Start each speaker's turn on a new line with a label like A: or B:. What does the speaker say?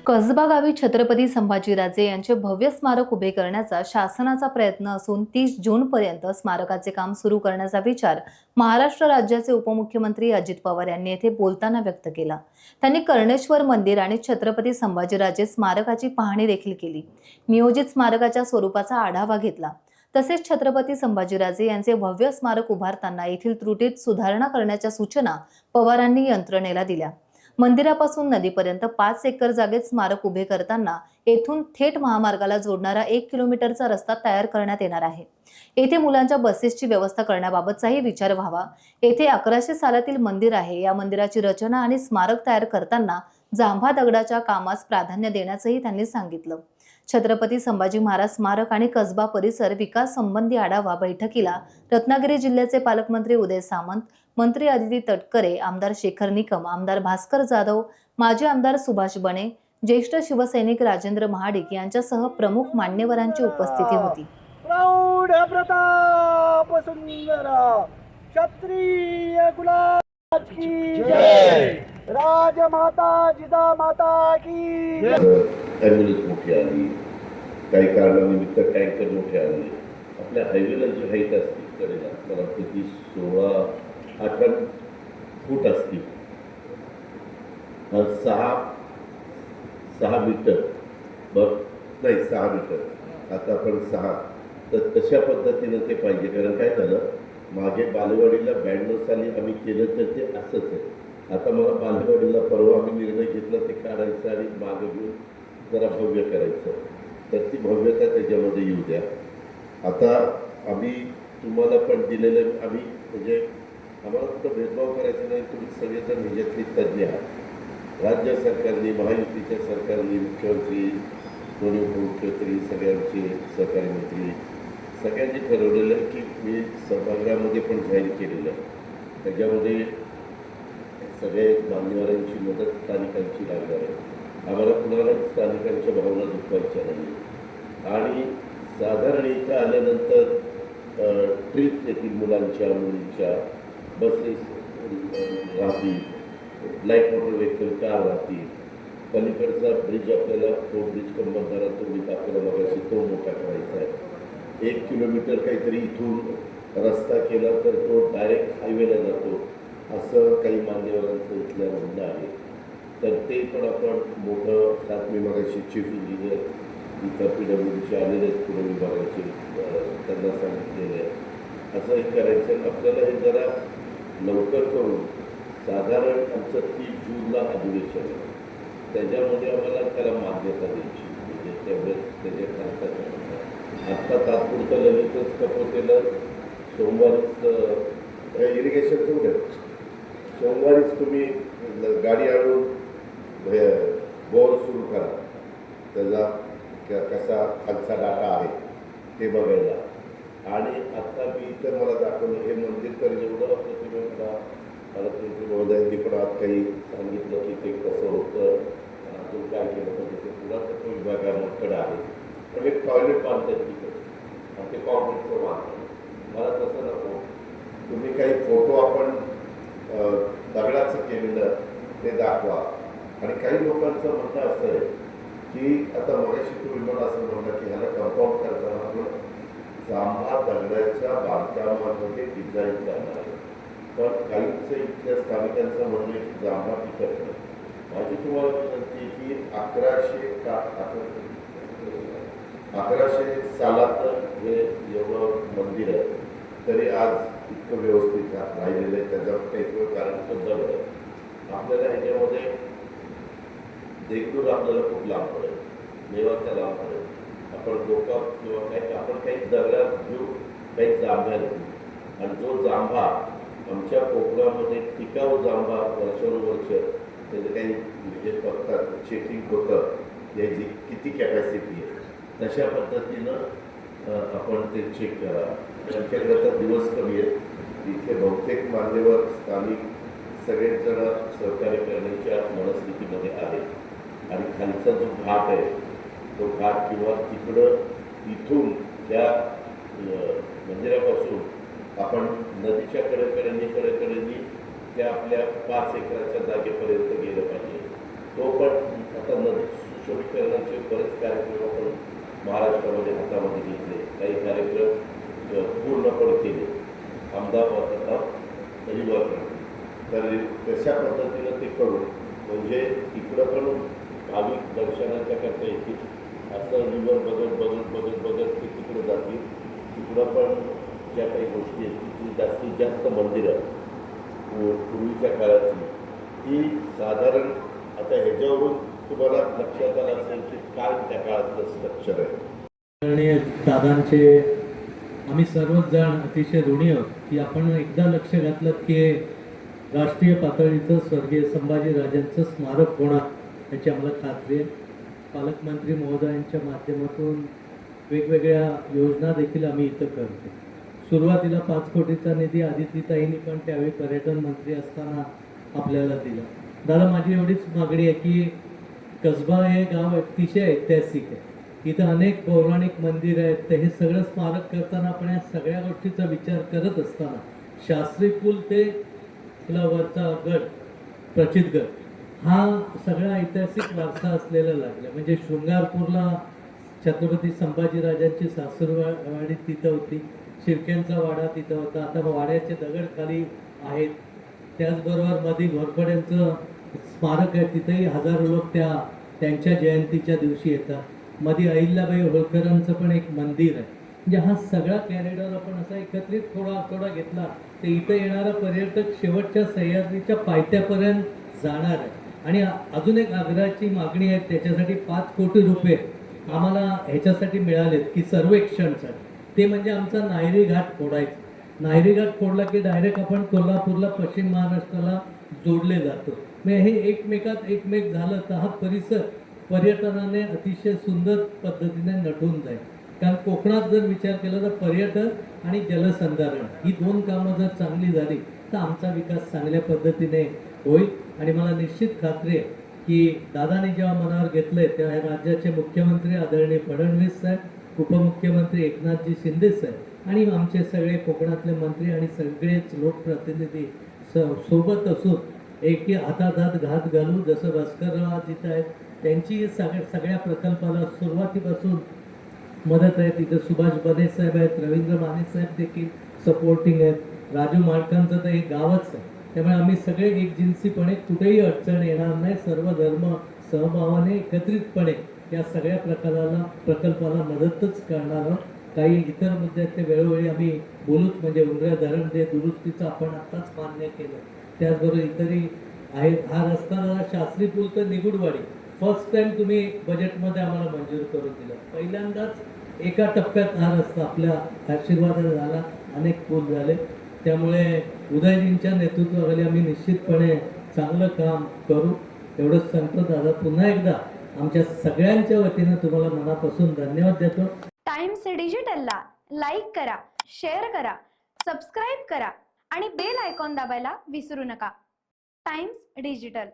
A: कसबा गावी छत्रपती संभाजीराजे यांचे भव्य स्मारक उभे करण्याचा शासनाचा प्रयत्न असून 30 जूनपर्यंत स्मारकाचे काम सुरू करण्याचा विचार महाराष्ट्र राज्याचे उपमुख्यमंत्री अजित पवार यांनी येथे बोलताना व्यक्त केला। त्यांनी कर्णेश्वर मंदिर आणि छत्रपती संभाजीराजे स्मारकाची पाहणी देखील केली। नियोजित स्मारकाच्या स्वरूपाचा आढावा घेतला। तसेच छत्रपती संभाजीराजे यांचे भव्य स्मारक उभारताना येथील त्रुटीत सुधारणा करण्याच्या सूचना पवारांनी यंत्रणेला दिल्या। मंदिरापासून नदीपर्यंत 5 एकर जागेत स्मारक उभे करताना येथून थेट महामार्गाला जोडणारा 1 किलोमीटरचा रस्ता तयार करण्यात येणार आहे। येथे मुलांच्या बसेसची व्यवस्था करण्याबाबतचाही विचार व्हावा। येथे 1100 सालातील मंदिर आहे। या मंदिराची रचना आणि स्मारक तयार करताना जांभा दगडाच्या कामास प्राधान्य देण्याचंही त्यांनी सांगितलं। छत्रपती संभाजी महाराज स्मारक आणि कसबा परिसर विकास संबंधी आढावा बैठकीला रत्नागिरी जिल्ह्याचे पालकमंत्री उदय सामंत, मंत्री आदिती तटकरे, आमदार शेखर निकम, आमदार भास्कर जाधव, माजी आमदार सुभाष बने, ज्येष्ठ शिवसैनिक राजेंद्र महाडिक यांच्यासह प्रमुख मान्यवरांची उपस्थिती होती।
B: प्रौढ प्रताप सुंदर क्षत्रिय कुलाच की जय, राजमाता जिजामाता की जय।
C: ॲम्ब्युलन्स मोठी आली, काही कारणानिमित्त टँकर मोठे आले। आपल्या हायवेला जी हाईट असते कडेला मला वाटतं ती 16-18 फूट असते, 6 मीटर नाही 6 मीटर, आता आपण 6, तर तशा पद्धतीनं ते पाहिजे। कारण काय झालं, मागे बालेवाडीला 92 साली आम्ही केलं तर ते असंच आहे। आता मला बालेवाडीला परवा आम्ही निर्णय घेतला ते काढायचं आणि मागे घेऊन जरा भव्य करायचं, तर ती भव्यता त्याच्यामध्ये येऊ द्या। आता आम्ही तुम्हाला पण दिलेलं, आम्ही म्हणजे आम्हाला कुठं भेदभाव करायचा नाही, तुम्ही सगळेजण ह्याच्यातले तज्ज्ञ आहात। राज्य सरकारने, महायुतीच्या सरकारने, मुख्यमंत्री, दोन्ही उपमुख्यमंत्री, सगळ्यांचे सहकारी मंत्री सगळ्यांनी ठरवलेलं आहे की मी सभागृहामध्ये पण जाहीर केलेलं आहे, त्याच्यामध्ये सगळे मान्यवरांची मदत स्थानिकांची लागणार आहे। आम्हाला कुणाला स्थानिकांच्या भावना दुखवायच्या नाही आणि साधारण इथं आल्यानंतर ट्रिप येतील, मुलांच्या मुलींच्या बसेस राहतील, लाईट मोटर व्हेकल कार राहतील। पलीकडचा ब्रिज आपल्याला तो ब्रिज कंबंधारा तुम्ही दाखवला मगाशी, तो मोठा करायचा आहे। 1 किलोमीटर काहीतरी इथून रस्ता केला तर तो डायरेक्ट हायवेला जातो, असं काही मान्यवरांचं इथलं म्हणणं आहे। तर ते पण आपण मोठं सात, मी मगाशी चीफ इंजिनियर इथं PWDचे आलेले आहेत पुणे विभागाचे, त्यांना सांगितलेलं आहे असं हे करायचं। आपल्याला हे जरा लवकर करून, साधारण आमचं 30 जूनला अधिवेशन आहे, त्याच्यामध्ये आम्हाला त्याला मान्यता द्यायची, म्हणजे तेवढंच त्याच्या खर्चाचं। आत्ता तात्पुरतं लगेचच कपोतेला सोमवारीच इरिगेशन तेवढं, सोमवारीच तुम्ही गाडी आणून बोर सुरू करा, त्याचा कसा खालचा डाटा आहे ते बघायला। आणि आत्ता मी इथं मला दाखवलं हे मंदिर तर एवढं प्रतिमा पालकमंत्री महोदयांनी पण आज काही सांगितलं की ते कसं होतं, अजून काय केलं पाहिजे, ते पुरातत्व विभागाकडे आहे। पण एक टॉयलेट बांधतात तिथे आणि ते कॉन्क्रीटचं बांधतात, मला तसं नको। तुम्ही काही फोटो आपण दगडाचं केलेलं ते दाखवा। आणि काही लोकांचं म्हणणं असं आहे की आता मगाशी तुम्ही मला असं म्हणलं की ह्याला कंपाऊंड करताना आपण जांभा दगडाच्या बांधकामामध्ये डिझाईन करणार आहे, पण काहींचं इथल्या स्थानिकांचं म्हणणं आहे की जांभा टिकत नाही। माझी तुम्हाला विनंती की 1100 सालात हे एवढं मंदिर आहे, तरी आज इतकं व्यवस्थित राहिलेलं आहे, त्याचं काही कारण सुद्धा आहे। आपल्याला ह्याच्यामध्ये देखून आपल्याला खूप लांब पडेल, मेवाचा लांब पडेल। आपण डोका किंवा काही आपण काही दगडात घेऊ, काही जांभ्या घेऊ, आणि जो जांभा आमच्या कोकणामध्ये टिकाऊ जांभा वर्षानुवर्ष त्याचं काही म्हणजे बघतात, चेकिंग होतं याची किती कॅपॅसिटी आहे, तशा पद्धतीनं आपण ते चेक करा। आमच्याकडे आता दिवस कमी आहेत, इथे बहुतेक मान्यवर स्थानिक सगळेच जण सहकार्य करण्याच्या मनस्थितीमध्ये आहे। आणि खालचा जो घाट आहे तो घाट किंवा तिकडं इथून त्या मंदिरापासून आपण नदीच्या कडेकडेनी त्या आपल्या 5 एकराच्या जागेपर्यंत गेलं पाहिजे। तो पण आता नदी सुशोभीकरणाचे बरेच कार्यक्रम आपण महाराष्ट्रामध्ये हातामध्ये घेतले, काही कार्यक्रम पूर्णपणे केले. अहमदाबाद आता परिवर्तन तर कशा पद्धतीनं ते करून म्हणजे तिकडं पण भाविक दर्शनाच्या करता येतील असं निवड बदल ते तिकडं जातील. तिकडं पण ज्या काही गोष्टी आहेत तिथली जास्तीत जास्त मंदिरं पूर्वीच्या काळाची ती साधारण आता ह्याच्यावरून तुम्हाला लक्षात आलं असेल की काय त्या काळातलं स्ट्रक्चर आहे.
D: आणि दादांचे आम्ही सर्वच जण अतिशय ऋणी आहोत की आपण एकदा लक्ष घातलं की राष्ट्रीय पातळीचं स्वर्गीय संभाजीराजांचं स्मारक होणार याची आम्हाला खात्री आहे. पालकमंत्री महोदयांच्या माध्यमातून वेगवेगळ्या योजना देखील आम्ही इथं करतो. सुरुवातीला 5 कोटीचा निधी आदितीताईंनी पण त्यावेळी पर्यटन मंत्री असताना आपल्याला दिला. दादा माझी एवढीच मागणी आहे की कसबा हे गाव अतिशय ऐतिहासिक आहे. इथं अनेक पौराणिक मंदिर आहेत. तर हे सगळं स्मारक करताना आपण या सगळ्या गोष्टीचा विचार करत असताना शास्त्री पूल ते वरचा गड प्रचितगड हा सगळा ऐतिहासिक वारसा असलेला लागला. म्हणजे शृंगारपूरला छत्रपती संभाजीराजांची सासरवाडी तिथं होती, शिर्क्यांचा वाडा तिथं होता. आता वाड्याचे दगड खाली आहेत. त्याचबरोबर मध्ये घोरपड्यांचं स्मारक आहे, तिथेही हजारो लोक त्यांच्या जयंतीच्या दिवशी येतात. मध्ये अहिल्याबाई होळकरांचं पण एक मंदिर आहे. म्हणजे हा सगळा कॅरिडॉर आपण असा एकत्रित थोडा घेतला तर इथं येणारा पर्यटक शेवटच्या सह्याद्रीच्या पायथ्यापर्यंत जाणार आहे. आणि अजून एक आग्रहाची मागणी आहे, त्याच्यासाठी 5 कोटी रुपये आम्हाला ह्याच्यासाठी मिळालेत की सर्वेक्षणसाठी. ते म्हणजे आमचा नायरी घाट फोडायचा. नायरी घाट फोडला की डायरेक्ट आपण कोल्हापूरला पश्चिम महाराष्ट्राला जोडले जातो. म्हणजे हे एकमेकात एकमेक झालं तर हा परिसर पर्यटनाने अतिशय सुंदर पद्धतीने नटून जाईल. कारण कोकणात जर विचार केला तर पर्यटन आणि जलसंधारण ही 2 कामं जर चांगली झाली तर आमचा विकास चांगल्या पद्धतीने होईल. आणि मला निश्चित खात्री आहे की दादाने जेव्हा मनावर घेतलंय तेव्हा या राज्याचे मुख्यमंत्री आदरणीय फडणवीस साहेब, उपमुख्यमंत्री एकनाथजी शिंदे साहेब आणि आमचे सगळे कोकणातले मंत्री आणि सगळेच लोकप्रतिनिधी सोबत असून एकी हातात हात घात घालू जसं भास्करराव तिथं आहेत त्यांची सगळ्या प्रकल्पाला सुरुवातीपासून मदत आहे. तिथं सुभाष बने साहेब आहेत, रवींद्र माने साहेब देखील सपोर्टिंग आहेत. राजू माळकांचं तर एक गावच आहे. त्यामुळे आम्ही सगळे एकजिन्सीपणे कुठेही अडचण येणार नाही. सर्व धर्म सहभावाने एकत्रितपणे या सगळ्या प्रकल्पाला मदतच करणार आहोत. काही इतर मुद्दे आहेत ते वेळोवेळी आम्ही बोलूच. म्हणजे उंबऱ्या धरण जे दुरुस्तीचं आपण आत्ताच मान्य केलं, त्याचबरोबर इतरही आहेत. हा रस्ता शास्त्री पूल तर निगुडवाडी फर्स्ट टाइम तुम्ही बजेटमध्ये आम्हाला मंजूर करून दिलं. पहिल्यांदाच एका टप्प्यात हा रस्ता आपल्या आशीर्वादाने झाला. अनेक पूल झाले. त्यामुळे उदयजींच्या नेतृत्वाखाली आम्ही निश्चितपणे चांगलं काम करू एवढंच सांगतो. दादा पुन्हा एकदा आमच्या सगळ्यांच्या वतीनं तुम्हाला मनापासून धन्यवाद देतो.
E: टाइम्स डिजिटलला लाईक करा, शेअर करा, सबस्क्राईब करा आणि बेल आयकॉन दाबायला विसरू नका. Times digital.